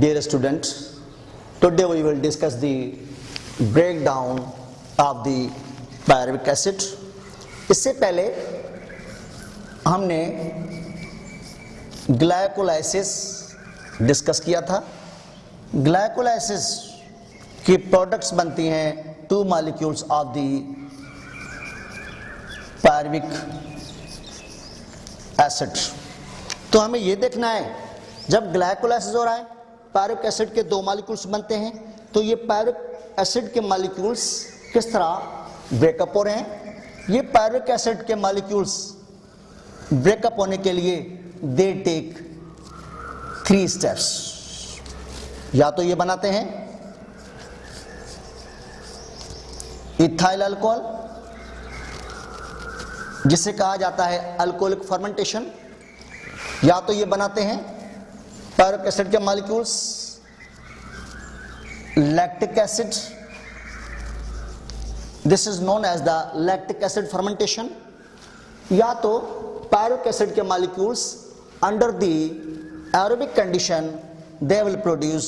Dear student, today we will discuss the breakdown of the pyruvic acid. इससे पहले हमने glycolysis discuss किया था. ग्लाइकोलाइसिस की प्रोडक्ट्स बनती हैं two molecules of the pyruvic acid. तो हमें यह देखना है जब ग्लाइकोलाइसिस हो रहा है पायरुविक एसिड के दो मॉलिक्यूल्स बनते हैं, तो ये पायरुविक एसिड के मॉलिक्यूल्स किस तरह ब्रेकअप हो रहे हैं. ये पायरुविक एसिड के मॉलिक्यूल्स ब्रेकअप होने के लिए दे टेक 3 स्टेप्स. या तो ये बनाते हैं इथाइल अल्कोहल, जिसे कहा जाता है अल्कोहलिक फर्मेंटेशन, या तो ये बनाते हैं पायरुविक एसिड के molecules lactic acid, this is known as the lactic acid fermentation, या तो पायरुविक एसिड के molecules under the aerobic condition they will produce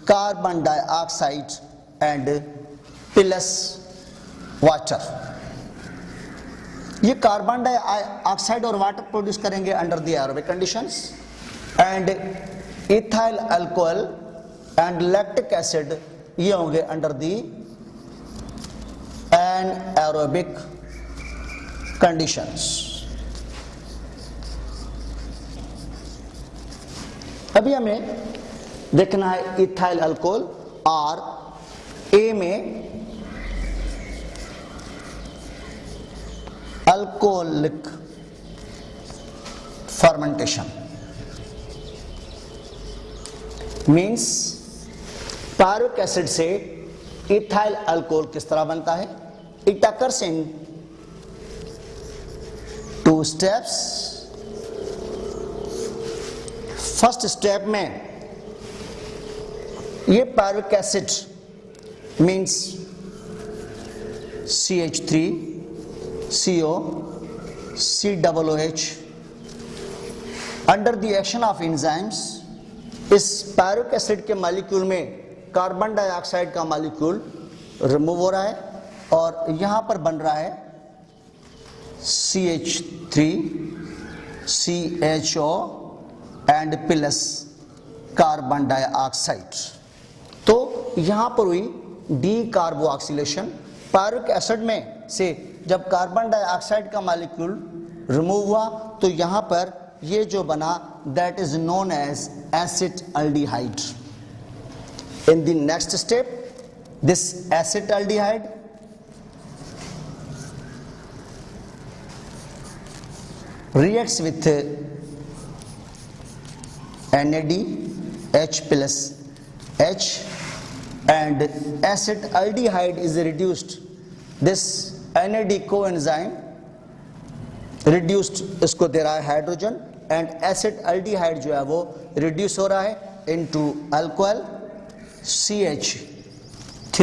carbon dioxide and plus water. ये कार्बन डाइऑक्साइड और वाटर प्रोड्यूस करेंगे under the aerobic conditions, and ethyl alcohol and lactic acid ये होंगे under the anaerobic conditions. अभी हमें देखना है ethyl alcohol और ए में alcoholic fermentation. Means pyruvic acid से इथाइल अल्कोहल किस तरह बनता है. It occurs in 2 steps. First step में ये pyruvic acid means CH3 CO COOH under the action of enzymes इस पायरुविक एसिड के मॉलिक्यूल में कार्बन डाइऑक्साइड का मॉलिक्यूल रिमूव हो रहा है और यहां पर बन रहा है CH3 CHO and plus carbon dioxide. तो यहां पर हुई डी कार्बोक्सिलेशन. पायरुविक एसिड में से जब कार्बन डाइऑक्साइड का मॉलिक्यूल रिमूव हुआ तो यहां पर ये जो बना that is known as acetaldehyde. In the next step this acetaldehyde reacts with NAD H plus H and acetaldehyde is reduced. This NAD coenzyme reduced इसको दे रहा है हाइड्रोजन एंड acetaldehyde जो है वो रिड्यूस हो रहा है into alcohol CH3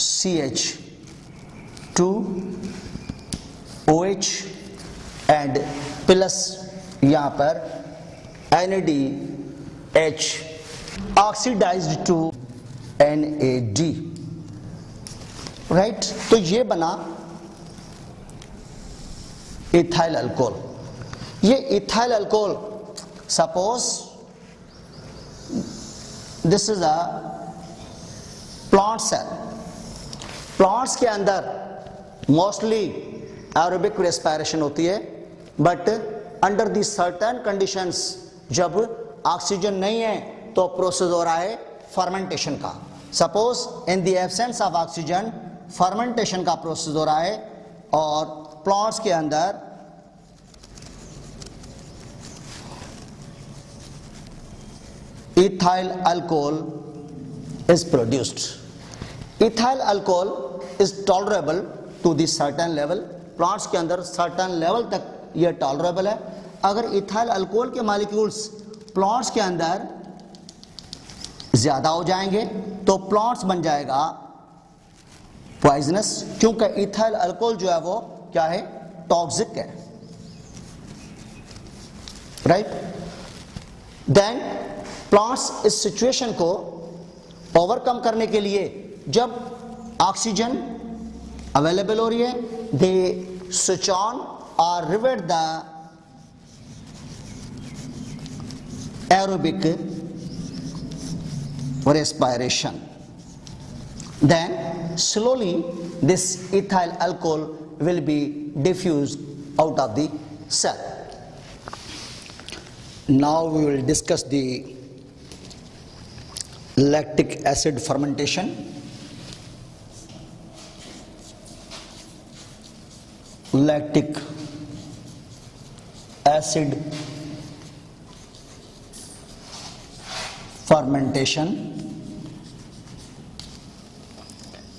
CH2 OH and plus यहां पर NADH oxidised to NAD. Right. तो ये बना इथाइल अल्कोहल. ये ethyl alcohol suppose this is a plant cell. Plants के अंदर मोस्टली एरोबिक रेस्पिरेशन होती है, but under the certain conditions जब ऑक्सीजन नहीं है तो प्रोसेस हो रहा है फर्मेंटेशन का. Suppose in the absence of oxygen fermentation का प्रोसेस हो रहा है और प्लांट्स के अंदर ethyl alcohol is produced. Ethyl alcohol is tolerable to the certain level. Plants के अंदर सर्टेन लेवल तक यह टॉलरेबल है. अगर इथाइल अल्कोहल के मॉलिक्यूल्स प्लांट्स के अंदर ज्यादा हो जाएंगे तो प्लांट्स बन जाएगा पॉइजनस, क्योंकि इथाइल अल्कोहल जो है वो क्या है, टॉक्सिक है. राइट. देन प्लांट्स इस सिचुएशन को ओवरकम करने के लिए जब ऑक्सीजन अवेलेबल हो रही है, दे स्विच ऑन और revert the aerobic respiration. Then slowly this ethyl alcohol will be diffused out of the cell. Now we will discuss the lactic acid fermentation. Lactic acid fermentation.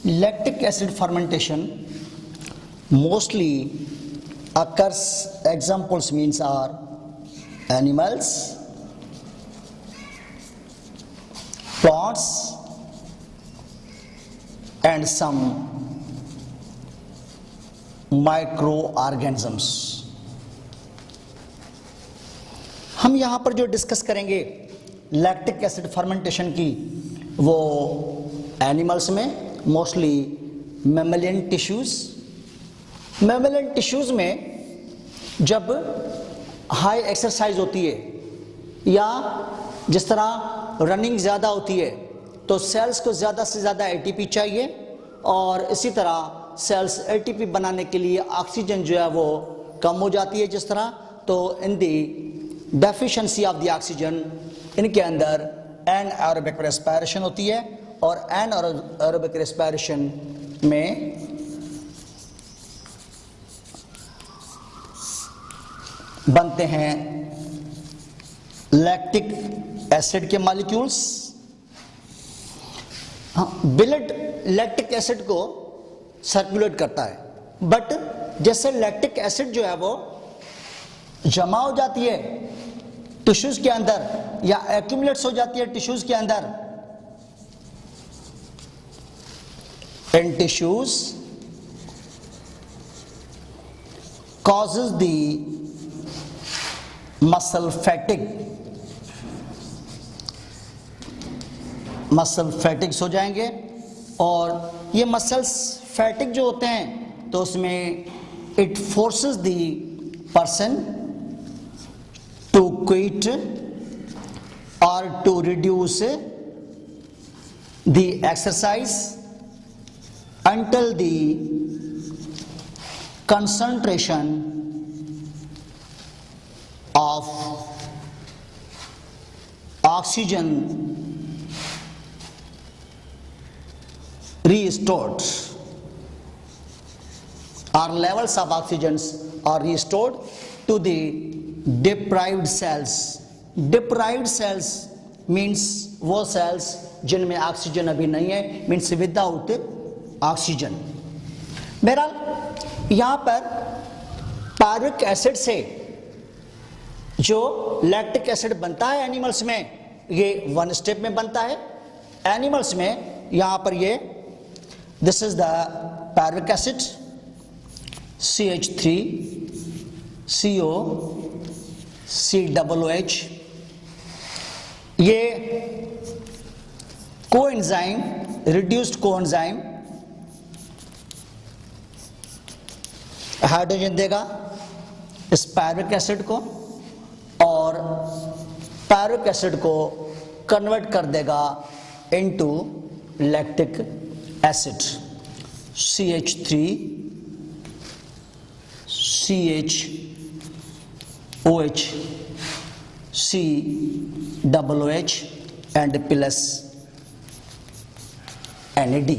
Lactic acid fermentation mostly occurs, examples means are animals, plants and some microorganisms. हम यहां पर जो discuss करेंगे lactic acid fermentation की, वो animals में mostly mammalian tissues में जब हाई एक्सरसाइज होती है या जिस तरह रनिंग ज़्यादा होती है तो सेल्स को ज़्यादा से ज़्यादा एटीपी चाहिए, और इसी तरह सेल्स एटीपी बनाने के लिए ऑक्सीजन जो है वो कम हो जाती है जिस तरह, तो इन दी डेफिशिएंसी ऑफ द ऑक्सीजन इनके अंदर एनाएरोबिक रेस्पिरेशन होती है, और एनाएरोबिक रेस्पिरेशन में बनते हैं लैक्टिक एसिड के मॉलिक्यूल्स। ब्लड लैक्टिक एसिड को सर्कुलेट करता है, बट जैसे लैक्टिक एसिड जो है वो जमा हो जाती है टिश्यूज के अंदर या एक्यूमुलेट्स हो जाती है टिश्यूज के अंदर, इन tissues causes the muscle fatigue, muscle fatigues हो जाएंगे, और ये मसल्स फैटिग जो होते हैं तो उसमें it forces the person to quit और to reduce the exercise until the concentration of oxygen restored, or levels of oxygens are restored to the deprived cells. Deprived cells means वो cells जिनमें oxygen अभी नहीं है, means without oxygen. बहरहाल यहां पर pyruvic acid से जो लैक्टिक एसिड बनता है एनिमल्स में, ये वन स्टेप में बनता है। एनिमल्स में यहां पर ये this is the pyruvic acid CH3 CO COOH, ये कोएंजाइम रिड्यूस्ड कोएंजाइम हाइड्रोजन देगा इस पायरुविक एसिड को, और पायरुविक एसिड को कन्वर्ट कर देगा into lactic acid CH3 CHOH COOH and plus NAD।